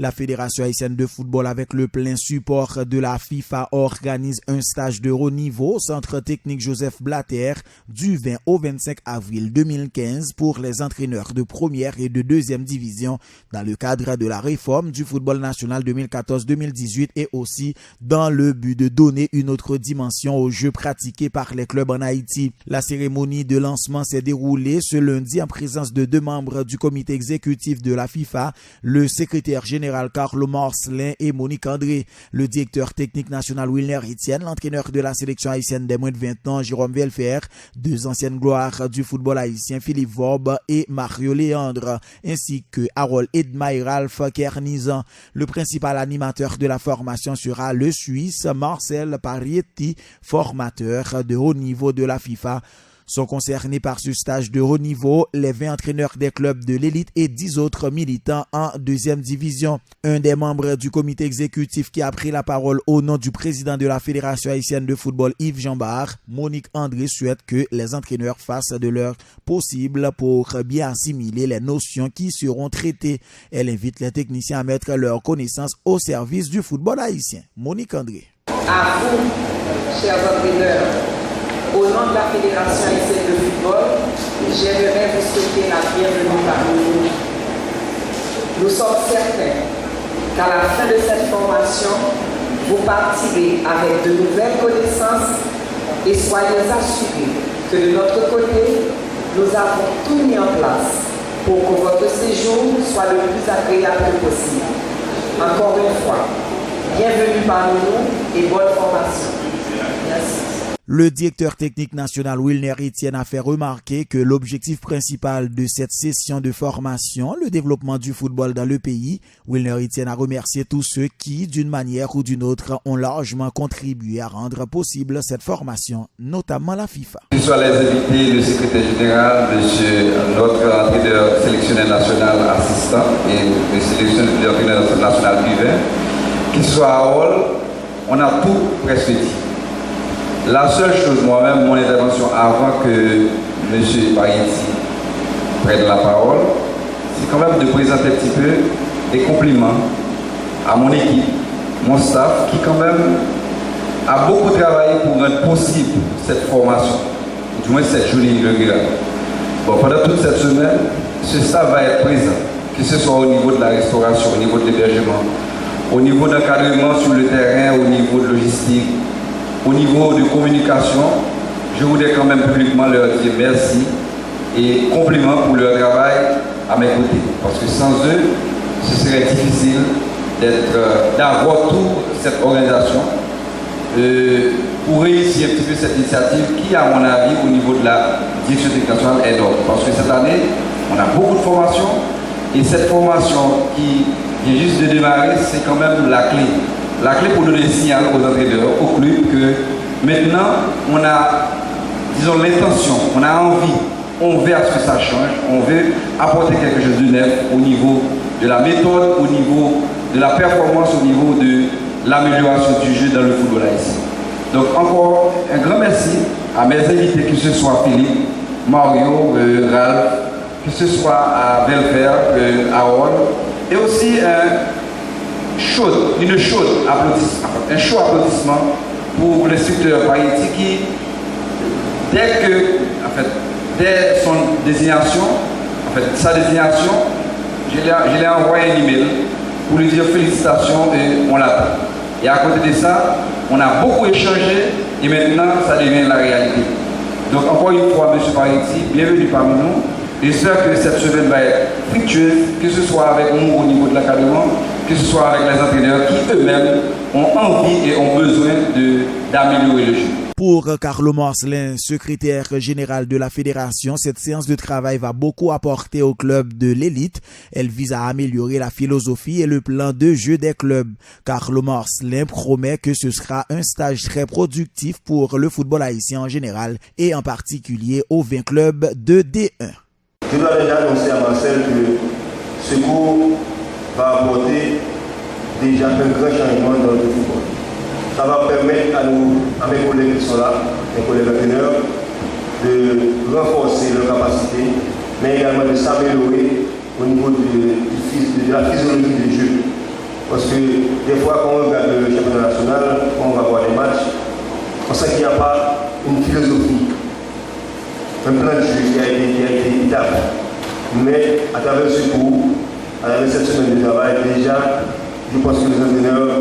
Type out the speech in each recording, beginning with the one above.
La Fédération haïtienne de football, avec le plein support de la FIFA, organise un stage de haut niveau au Centre technique Joseph Blatter du 20 au 25 avril 2015 pour les entraîneurs de première et de deuxième division dans le cadre de la réforme du football national 2014-2018 et aussi dans le but de donner une autre dimension aux jeux pratiqués par les clubs en Haïti. La cérémonie de lancement s'est déroulée ce lundi en présence de 2 membres du comité exécutif de la FIFA, le secrétaire général Carlo Marcelin et Monique André, le directeur technique national Wilner Etienne, l'entraîneur de la sélection haïtienne des moins de 20 ans Jérôme Velfer, 2 anciennes gloires du football haïtien Philippe Vorbe et Mario Léandre, ainsi que Harold Edma et Ralph Kernizan. Le principal animateur de la formation sera le Suisse Marcel Parietti, formateur de haut niveau de la FIFA. Sont concernés par ce stage de haut niveau les 20 entraîneurs des clubs de l'élite et 10 autres militants en deuxième division. Un des membres du comité exécutif qui a pris la parole au nom du président de la Fédération haïtienne de football Yves Jambard, Monique André, souhaite que les entraîneurs fassent de leur possible pour bien assimiler les notions qui seront traitées. Elle invite les techniciens à mettre leurs connaissances au service du football haïtien. Monique André. À vous, chers entraîneurs, au nom de la Fédération haïtienne de football, j'aimerais vous souhaiter la bienvenue parmi nous. Nous sommes certains qu'à la fin de cette formation, vous partirez avec de nouvelles connaissances et soyez assurés que de notre côté, nous avons tout mis en place pour que votre séjour soit le plus agréable possible. Encore une fois, bienvenue parmi nous et bonne formation. Merci. Le directeur technique national Wilner Etienne a fait remarquer que l'objectif principal de cette session de formation, le développement du football dans le pays. Wilner Etienne a remercié tous ceux qui, d'une manière ou d'une autre, ont largement contribué à rendre possible cette formation, notamment la FIFA. Que ce soit les invités, le secrétaire général, notre entraîneur sélectionneur national assistant et le sélectionneur national privé, qu'il soit à Hall, on a tout presque dit. La seule chose, moi-même, mon intervention avant que M. Parietti prenne la parole, c'est quand même de présenter un petit peu des compliments à mon équipe, mon staff, qui quand même a beaucoup travaillé pour rendre possible cette formation, du moins cette journée inaugurale. Bon, pendant toute cette semaine, ce staff va être présent, que ce soit au niveau de la restauration, au niveau de l'hébergement, au niveau d'encadrement sur le terrain, au niveau de logistique, au niveau de communication. Je voudrais quand même publiquement leur dire merci et compliments pour leur travail à mes côtés. Parce que sans eux, ce serait difficile d'avoir toute cette organisation pour réussir un petit peu cette initiative qui, à mon avis, au niveau de la direction technique nationale est d'ordre. Parce que cette année, on a beaucoup de formations et cette formation qui vient juste de démarrer, c'est quand même la clé. La clé pour donner le signal aux entraîneurs, au club, que maintenant, on a, disons, l'intention, on a envie, on veut à ce que ça change, on veut apporter quelque chose de neuf au niveau de la méthode, au niveau de la performance, au niveau de l'amélioration du jeu dans le football haïtien. Donc encore un grand merci à mes invités, que ce soit Philippe, Mario, Ralph, que ce soit à Velfer, à Hall, et aussi un chaud applaudissement pour l'instructeur Parietti qui, dès son désignation, sa désignation, je l'ai envoyé un email pour lui dire félicitations et on l'attend. Et à côté de ça, on a beaucoup échangé et maintenant ça devient la réalité. Donc encore une fois, M. Parietti, bienvenue parmi nous. J'espère que cette semaine va être fructueuse, que ce soit avec nous au niveau de l'académie, que ce soit avec les entraîneurs qui eux-mêmes ont envie et ont besoin d'améliorer le jeu. Pour Carlo Marcelin, secrétaire général de la fédération, cette séance de travail va beaucoup apporter au club de l'élite. Elle vise à améliorer la philosophie et le plan de jeu des clubs. Carlo Marcelin promet que ce sera un stage très productif pour le football haïtien en général et en particulier aux 20 clubs de D1. Je dois déjà annoncer à Marcel que ce cours va apporter déjà un grand changement dans le football. Ça va permettre à mes collègues qui sont là, mes collègues entraîneurs, de renforcer leurs capacités, mais également de s'améliorer au niveau de la physiologie du jeu. Parce que des fois, quand on regarde le championnat national, quand on va voir les matchs, on sent qu'il n'y a pas une philosophie, un plan de jeu qui a été établi. Mais à travers ce cours, à travers cette semaine de travail, déjà, je pense que les entraîneurs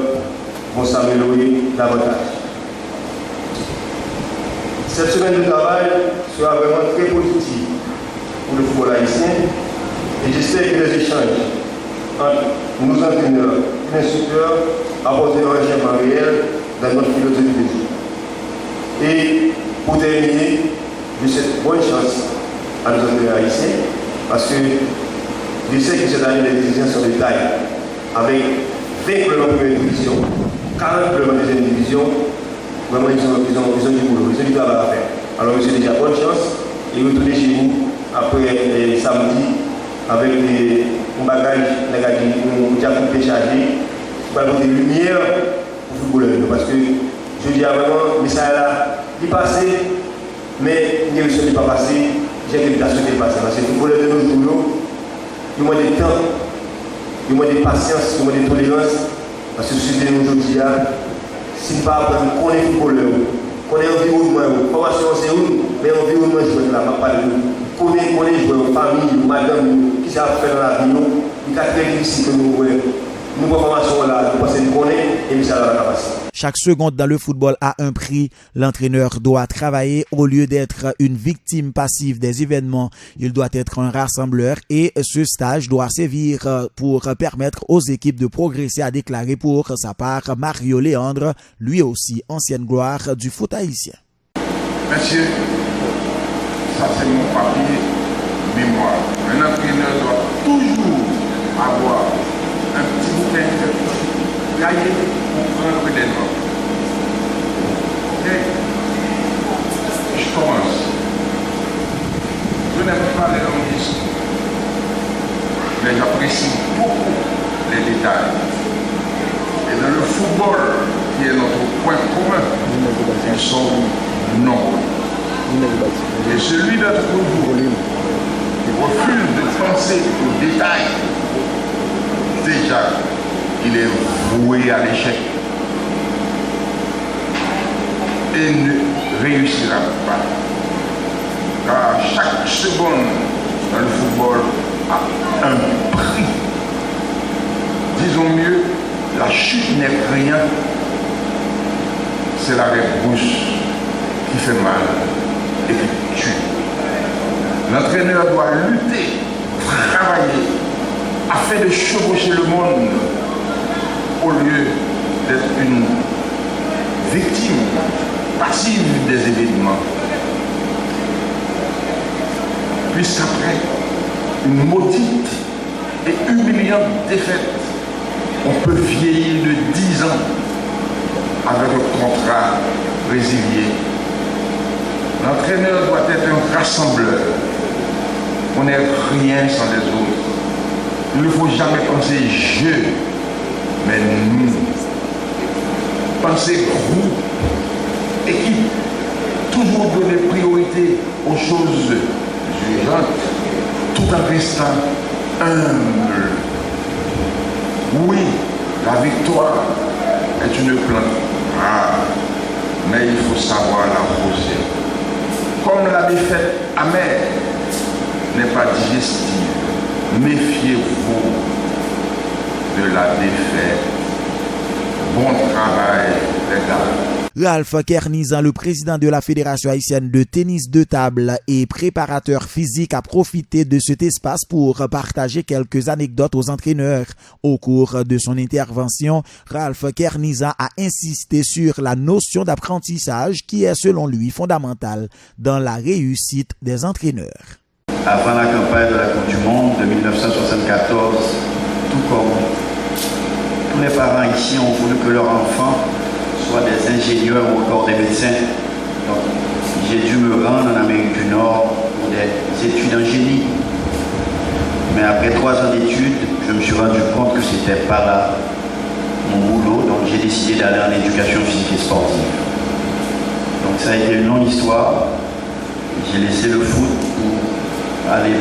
vont s'améliorer davantage. Cette semaine de travail sera vraiment très positive pour le football haïtien et j'espère que les échanges entre nos entraîneurs et instructeurs apporteront un changement réel dans notre philosophie de jeu. Et pour terminer, je souhaite bonne chance à nos entraîneurs haïtiens parce que je sais que cette année les exigences sont de taille avec 20 clubs en première division, 40 clubs en deuxième division. Vraiment, ils ont du boulot, ils ont du travail à faire. Alors, je souhaite déjà bonne chance et retourner chez nous après samedi avec un bagage négatif, un diable déchargé, pour apporter lumière aux footballeurs. Parce que je dis vraiment, mais ça là, il passé, mais il ne pas passé, j'ai quelque chose qui est passé. Parce que les footballeurs de nos jours, ils ont des temps, ils ont des patience, ils ont des tolérances. Parce que société aujourd'hui, si pas qu'on est footballeur, qu'on est environnement, formation c'est où, mais environnement je là, pas de qu'on est joueur, famille, madame, qui savent faire dans la vie, il est très difficile que nous formation là, nous passons qu'on est et ça a la capacité. Chaque seconde dans le football a un prix. L'entraîneur doit travailler au lieu d'être une victime passive des événements. Il doit être un rassembleur et ce stage doit servir pour permettre aux équipes de progresser, a déclaré pour sa part Mario Léandre, lui aussi ancienne gloire du foot haïtien. Monsieur, ça c'est mon papier mémoire. Un entraîneur doit toujours avoir un petit bouquin de cahier pour prendre des notes. Ok? Je commence. Je n'aime pas les longues histoires, mais j'apprécie beaucoup les détails. Et dans le football, qui est notre point commun, ils sont nombreux. Et celui d'entre vous qui refuse de penser aux détails, déjà, il est voué à l'échec et ne réussira pas. Car chaque seconde dans le football a un prix. Disons mieux, la chute n'est rien, c'est la rebrousse qui fait mal et qui tue. L'entraîneur doit lutter, travailler, afin de chevaucher le monde au lieu d'être une victime passive des événements. Puisqu'après une maudite et humiliante défaite, on peut vieillir de 10 ans avec un contrat résilié. L'entraîneur doit être un rassembleur. On n'est rien sans les autres. Il ne faut jamais penser je, mais nous. Penser groupe, équipe, toujours donner priorité aux choses urgentes, tout en restant humble. Oui, la victoire est une plante rare, mais il faut savoir l'arroser. Comme la défaite amère n'est pas digestive, méfiez-vous de la défaite. Bon travail, les gars. Ralph Kernizan, le président de la Fédération haïtienne de tennis de table et préparateur physique, a profité de cet espace pour partager quelques anecdotes aux entraîneurs. Au cours de son intervention, Ralph Kernizan a insisté sur la notion d'apprentissage qui est selon lui fondamentale dans la réussite des entraîneurs. Avant la campagne de la Coupe du Monde de 1974, tout comme tous les parents ici ont voulu que leurs enfants soient des ingénieurs ou encore des médecins. Donc, j'ai dû me rendre en Amérique du Nord pour des études en génie. Mais après 3 ans d'études, je me suis rendu compte que c'était pas là mon boulot. Donc, j'ai décidé d'aller en éducation physique et sportive. Donc, ça a été une longue histoire. J'ai laissé le foot pour aller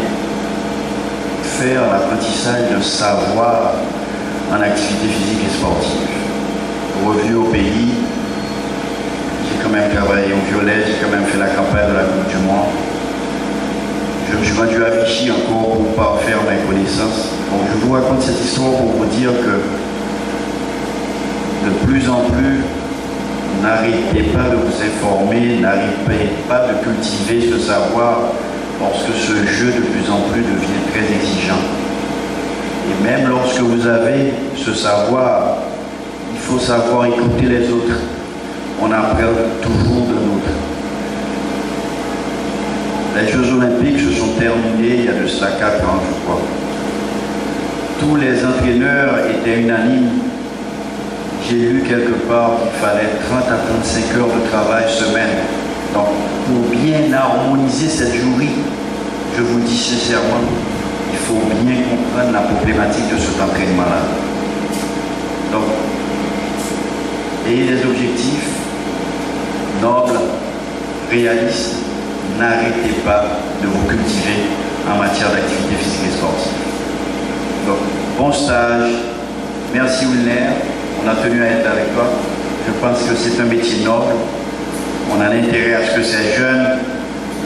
faire l'apprentissage de savoir en activité physique et sportive. Revenu au pays, j'ai quand même travaillé au Violet, j'ai quand même fait la campagne de la Coupe du Monde. Je me suis rendu à Vichy encore pour parfaire mes connaissances. Donc je vous raconte cette histoire pour vous dire que de plus en plus, n'arrêtez pas de vous informer, n'arrêtez pas de cultiver ce savoir parce que ce jeu de plus en plus devient très exigeant. Et même lorsque vous avez ce savoir, il faut savoir écouter les autres. On apprend toujours de l'autre. Les Jeux Olympiques se sont terminés il y a de cela 4 ans, je crois. Tous les entraîneurs étaient unanimes. J'ai lu quelque part qu'il fallait 30 à 35 heures de travail semaine. Donc, pour bien harmoniser cette journée, je vous le dis sincèrement, il faut bien comprendre la problématique de cet entraînement-là. Donc, ayez des objectifs nobles, réalistes. N'arrêtez pas de vous cultiver en matière d'activité physique et sportive. Donc, bon stage. Merci Wilner. On a tenu à être avec toi. Je pense que c'est un métier noble. On a intérêt à ce que ces jeunes,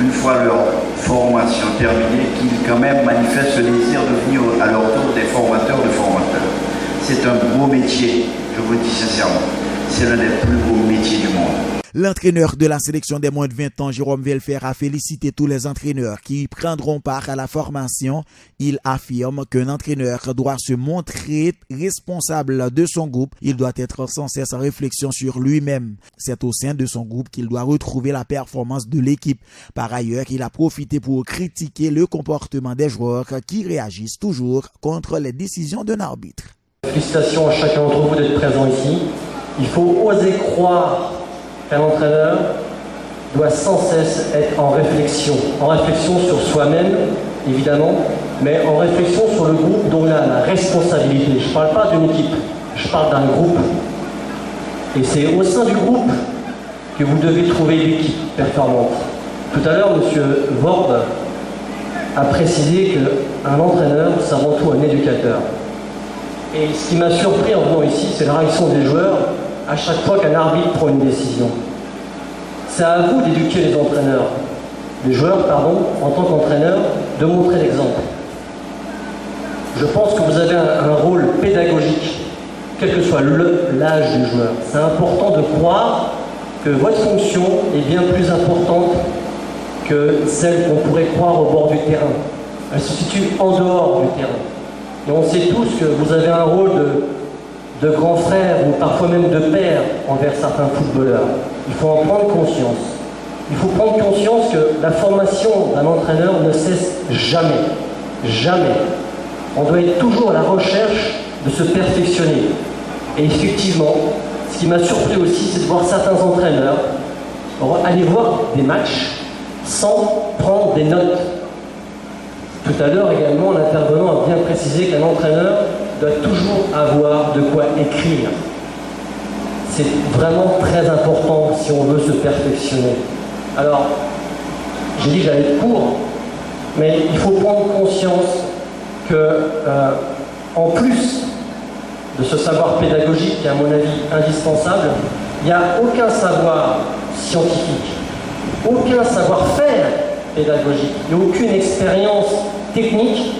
une fois leur formation terminée, qu'ils quand même manifestent le désir de venir à leur tour des formateurs de formateurs. C'est un beau métier, je vous le dis sincèrement. C'est l'un des plus beaux métiers du monde. L'entraîneur de la sélection des moins de 20 ans, Jérôme Velfer, a félicité tous les entraîneurs qui prendront part à la formation. Il affirme qu'un entraîneur doit se montrer responsable de son groupe. Il doit être sans cesse en réflexion sur lui-même. C'est au sein de son groupe qu'il doit retrouver la performance de l'équipe. Par ailleurs, il a profité pour critiquer le comportement des joueurs qui réagissent toujours contre les décisions d'un arbitre. Félicitations à chacun d'entre vous d'être présent ici. Il faut oser croire qu'un entraîneur doit sans cesse être en réflexion sur soi-même, évidemment, mais en réflexion sur le groupe dont il a la responsabilité. Je ne parle pas d'une équipe, je parle d'un groupe. Et c'est au sein du groupe que vous devez trouver l'équipe performante. Tout à l'heure, M. Vorb a précisé qu'un entraîneur, c'est avant tout un éducateur. Et ce qui m'a surpris en venant ici, c'est la réaction des joueurs à chaque fois qu'un arbitre prend une décision. C'est à vous d'éduquer les joueurs, en tant qu'entraîneur, de montrer l'exemple. Je pense que vous avez un rôle pédagogique, quel que soit l'âge du joueur. C'est important de croire que votre fonction est bien plus importante que celle qu'on pourrait croire au bord du terrain. Elle se situe en dehors du terrain. Et on sait tous que vous avez un rôle de grand frère ou parfois même de père envers certains footballeurs. Il faut en prendre conscience. Il faut prendre conscience que la formation d'un entraîneur ne cesse jamais. Jamais. On doit être toujours à la recherche de se perfectionner. Et effectivement, ce qui m'a surpris aussi, c'est de voir certains entraîneurs aller voir des matchs sans prendre des notes. Tout à l'heure également, l'intervenant a bien précisé qu'un entraîneur doit toujours avoir de quoi écrire. C'est vraiment très important si on veut se perfectionner. Alors, j'ai dit que j'allais être court, mais il faut prendre conscience que, en plus de ce savoir pédagogique qui est à mon avis indispensable, il n'y a aucun savoir scientifique, aucun savoir-faire pédagogique, il n'y a aucune expérience technique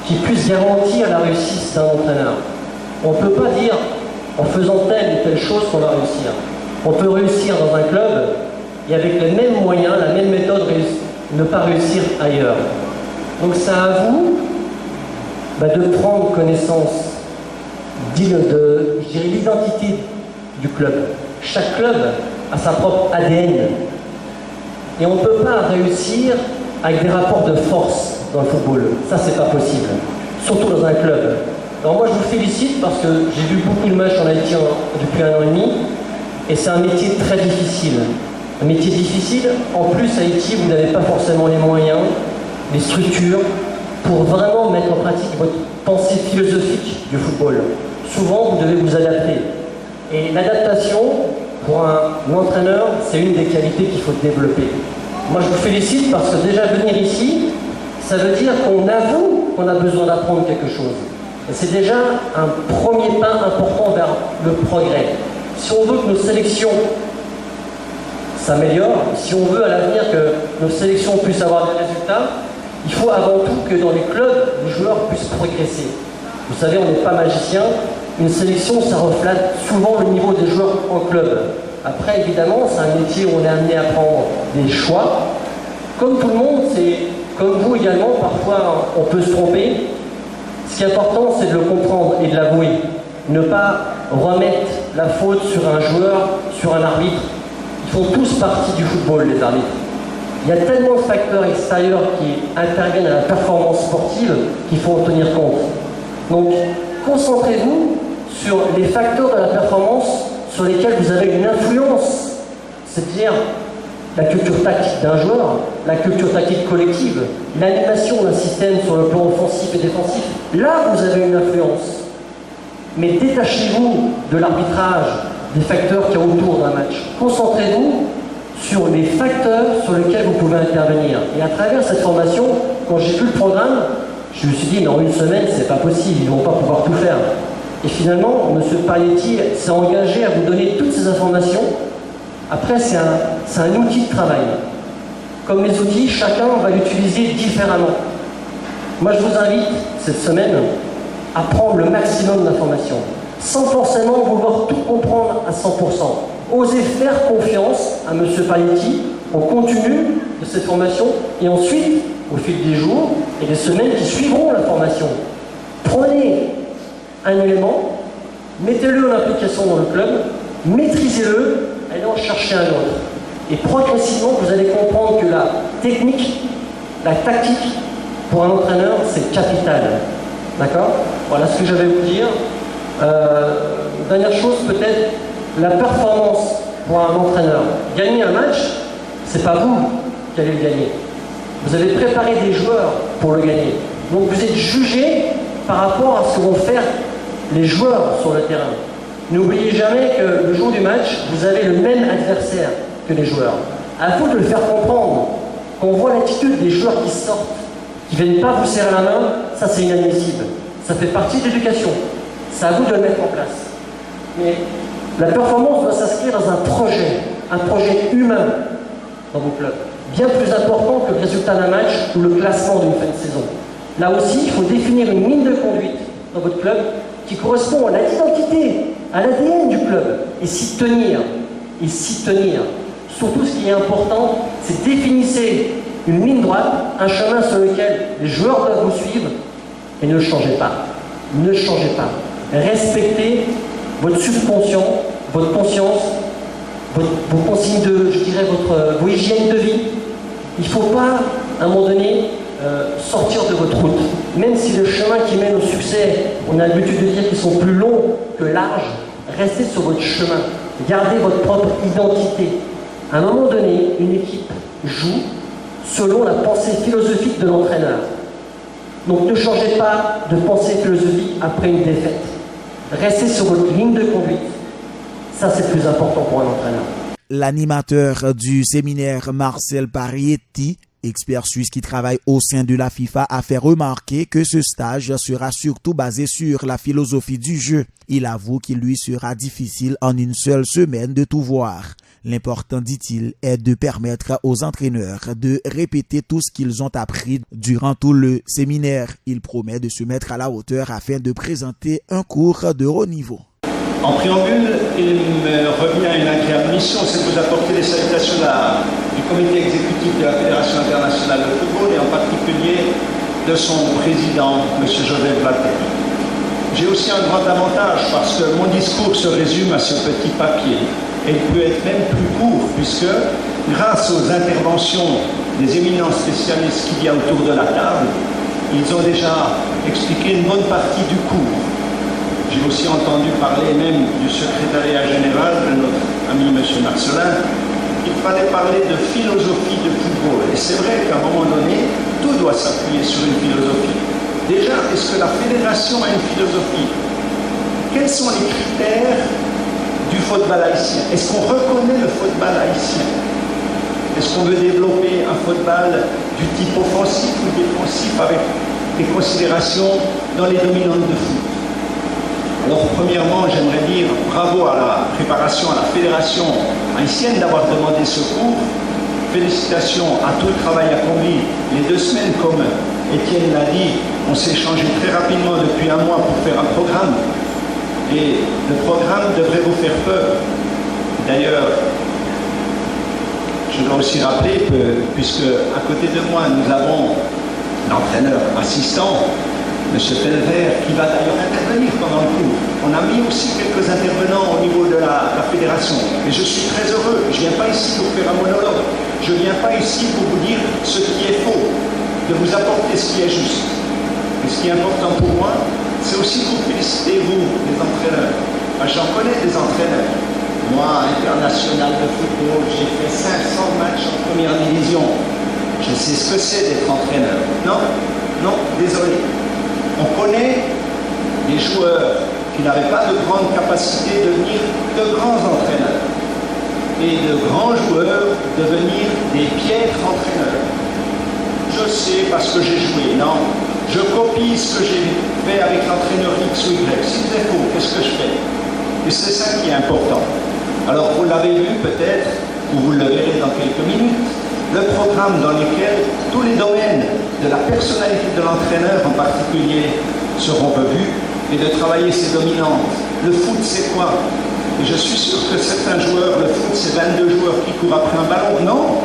qui puisse garantir la réussite d'un entraîneur. On ne peut pas dire, en faisant telle ou telle chose, qu'on va réussir. On peut réussir dans un club et avec les mêmes moyens, la même méthode, ne pas réussir ailleurs. Donc c'est à vous de prendre connaissance de l'identité du club. Chaque club a sa propre ADN. Et on ne peut pas réussir avec des rapports de force dans le football. Ça, c'est pas possible. Surtout dans un club. Alors moi, je vous félicite parce que j'ai vu beaucoup de matchs en Haïti depuis 1 an et demi. Et c'est un métier très difficile. Un métier difficile. En plus, à Haïti, vous n'avez pas forcément les moyens, les structures, pour vraiment mettre en pratique votre pensée philosophique du football. Souvent, vous devez vous adapter. Et l'adaptation, pour un entraîneur, c'est une des qualités qu'il faut développer. Moi, je vous félicite parce que déjà venir ici, ça veut dire qu'on avoue qu'on a besoin d'apprendre quelque chose. C'est déjà un premier pas important vers le progrès. Si on veut que nos sélections s'améliorent, si on veut à l'avenir que nos sélections puissent avoir des résultats, il faut avant tout que dans les clubs, les joueurs puissent progresser. Vous savez, on n'est pas magicien. Une sélection, ça reflète souvent le niveau des joueurs en club. Après, évidemment, c'est un métier où on est amené à prendre des choix. Comme tout le monde, c'est comme vous également, parfois on peut se tromper. Ce qui est important, c'est de le comprendre et de l'avouer. Ne pas remettre la faute sur un joueur, sur un arbitre. Ils font tous partie du football, les arbitres. Il y a tellement de facteurs extérieurs qui interviennent à la performance sportive qu'il faut en tenir compte. Donc, concentrez-vous sur les facteurs de la performance sur lesquels vous avez une influence, c'est-à-dire la culture tactique d'un joueur, la culture tactique collective, l'animation d'un système sur le plan offensif et défensif. Là, vous avez une influence. Mais détachez-vous de l'arbitrage, des facteurs qu'il y a autour d'un match. Concentrez-vous sur les facteurs sur lesquels vous pouvez intervenir. Et à travers cette formation, quand j'ai vu le programme, je me suis dit, mais en une semaine, c'est pas possible, ils ne vont pas pouvoir tout faire. Et finalement, M. Paglietti s'est engagé à vous donner toutes ces informations. Après, c'est un outil de travail. Comme les outils, chacun va l'utiliser différemment. Moi, je vous invite, cette semaine, à prendre le maximum d'informations, sans forcément vouloir tout comprendre à 100%. Osez faire confiance à M. Paglietti au contenu de cette formation, et ensuite, au fil des jours et des semaines qui suivront la formation, prenez un élément, mettez-le en application dans le club, maîtrisez-le, allez en chercher un autre. Et progressivement, vous allez comprendre que la technique, la tactique, pour un entraîneur, c'est capital. D'accord ? Voilà ce que j'avais à vous dire. Dernière chose, peut-être, la performance pour un entraîneur. Gagner un match, c'est pas vous qui allez le gagner. Vous avez préparé des joueurs pour le gagner. Donc vous êtes jugé par rapport à ce que vont faire les joueurs sur le terrain. N'oubliez jamais que le jour du match, vous avez le même adversaire que les joueurs. À vous de le faire comprendre. Quand on voit l'attitude des joueurs qui sortent, qui ne viennent pas vous serrer la main, ça c'est inadmissible. Ça fait partie de l'éducation. C'est à vous de le mettre en place. Mais la performance doit s'inscrire dans un projet humain dans vos clubs. Bien plus important que le résultat d'un match ou le classement d'une fin de saison. Là aussi, il faut définir une ligne de conduite dans votre club qui correspond à l'identité, à l'ADN du club, et s'y tenir. Et s'y tenir. Surtout, ce qui est important, c'est définissez une ligne droite, un chemin sur lequel les joueurs doivent vous suivre, et ne changez pas. Ne changez pas. Respectez votre subconscient, votre conscience, vos consignes vos hygiènes de vie. Il ne faut pas, à un moment donné, sortir de votre route. Même si le chemin qui mène au succès, on a l'habitude de dire qu'ils sont plus longs que larges, restez sur votre chemin. Gardez votre propre identité. À un moment donné, une équipe joue selon la pensée philosophique de l'entraîneur. Donc ne changez pas de pensée philosophique après une défaite. Restez sur votre ligne de conduite. Ça, c'est le plus important pour un entraîneur. L'animateur du séminaire Marcel Paglietti, expert suisse qui travaille au sein de la FIFA, a fait remarquer que ce stage sera surtout basé sur la philosophie du jeu. Il avoue qu'il lui sera difficile en une seule semaine de tout voir. L'important, dit-il, est de permettre aux entraîneurs de répéter tout ce qu'ils ont appris durant tout le séminaire. Il promet de se mettre à la hauteur afin de présenter un cours de haut niveau. En préambule, il me revient une agréable mission, c'est de vous apporter les salutations du comité exécutif de la Fédération internationale de football et en particulier de son président, M. Joseph Blatter. J'ai aussi un grand avantage parce que mon discours se résume à ce petit papier et il peut être même plus court puisque grâce aux interventions des éminents spécialistes qu'il y a autour de la table, ils ont déjà expliqué une bonne partie du cours. J'ai aussi entendu parler même du secrétariat général de notre ami M. Marcelin. Il fallait parler de philosophie de football. Et c'est vrai qu'à un moment donné, tout doit s'appuyer sur une philosophie. Déjà, est-ce que la fédération a une philosophie? Quels sont les critères du football haïtien? Est-ce qu'on reconnaît le football haïtien? Est-ce qu'on veut développer un football du type offensif ou défensif avec des considérations dans les dominantes de foot. Alors premièrement, j'aimerais dire bravo à la préparation, à la fédération haïtienne d'avoir demandé secours. Félicitations à tout le travail accompli. Les 2 semaines, comme Étienne l'a dit, on s'est échangé très rapidement depuis 1 mois pour faire un programme. Et le programme devrait vous faire peur. D'ailleurs, je dois aussi rappeler que, puisque à côté de moi, nous avons l'entraîneur assistant, M. Pelver, qui va d'ailleurs intervenir pendant le cours. On a mis aussi quelques intervenants au niveau de la fédération. Et je suis très heureux. Je ne viens pas ici pour faire un monologue. Je ne viens pas ici pour vous dire ce qui est faux, de vous apporter ce qui est juste. Et ce qui est important pour moi, c'est aussi de vous féliciter, vous, les entraîneurs. J'en connais des entraîneurs. Moi, international de football, j'ai fait 500 matchs en première division. Je sais ce que c'est d'être entraîneur. Non, désolé. On connaît des joueurs qui n'avaient pas de grande capacité de devenir de grands entraîneurs et de grands joueurs devenir des piètres entraîneurs. Je sais parce que j'ai joué, non. Je copie ce que j'ai fait avec l'entraîneur X ou Y. Si c'est faux, qu'est-ce que je fais? Et c'est ça qui est important. Alors vous l'avez vu peut-être, ou vous le verrez dans quelques minutes, le programme dans lequel tous les domaines de la personnalité de l'entraîneur en particulier seront revus et de travailler ses dominantes. Le foot, c'est quoi? Et je suis sûr que certains joueurs, le foot, c'est 22 joueurs qui courent après un ballon. Non,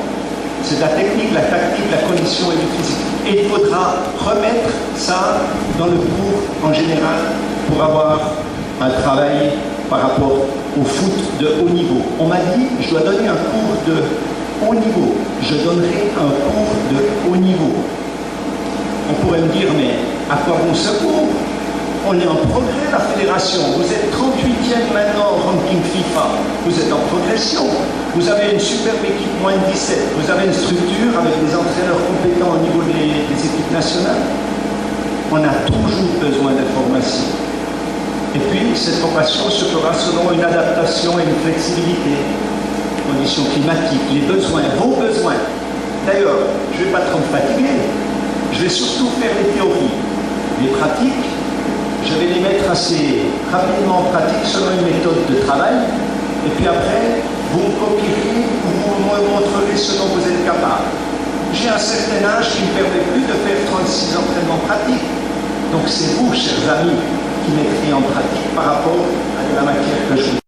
c'est de la technique, la tactique, la condition et du physique. Et il faudra remettre ça dans le cours en général pour avoir un travail par rapport au foot de haut niveau. On m'a dit, je dois donner un cours de haut niveau. Je donnerai un cours de haut niveau. On pourrait me dire, mais à quoi bon ce cours? On est en progrès, la fédération. Vous êtes 38e maintenant au ranking FIFA. Vous êtes en progression. Vous avez une superbe équipe moins de 17. Vous avez une structure avec des entraîneurs compétents au niveau des équipes nationales. On a toujours besoin de formation. Et puis, cette formation se fera selon une adaptation et une flexibilité. Conditions climatiques, les besoins, vos besoins. D'ailleurs, je ne vais pas trop me fatiguer. Je vais surtout faire les théories. Les pratiques, je vais les mettre assez rapidement en pratique selon une méthode de travail. Et puis après, vous me copierez ou vous me montrerez ce dont vous êtes capable. J'ai un certain âge qui ne me permet plus de faire 36 entraînements pratiques. Donc c'est vous, chers amis, qui mettrez en pratique par rapport à la matière que je vous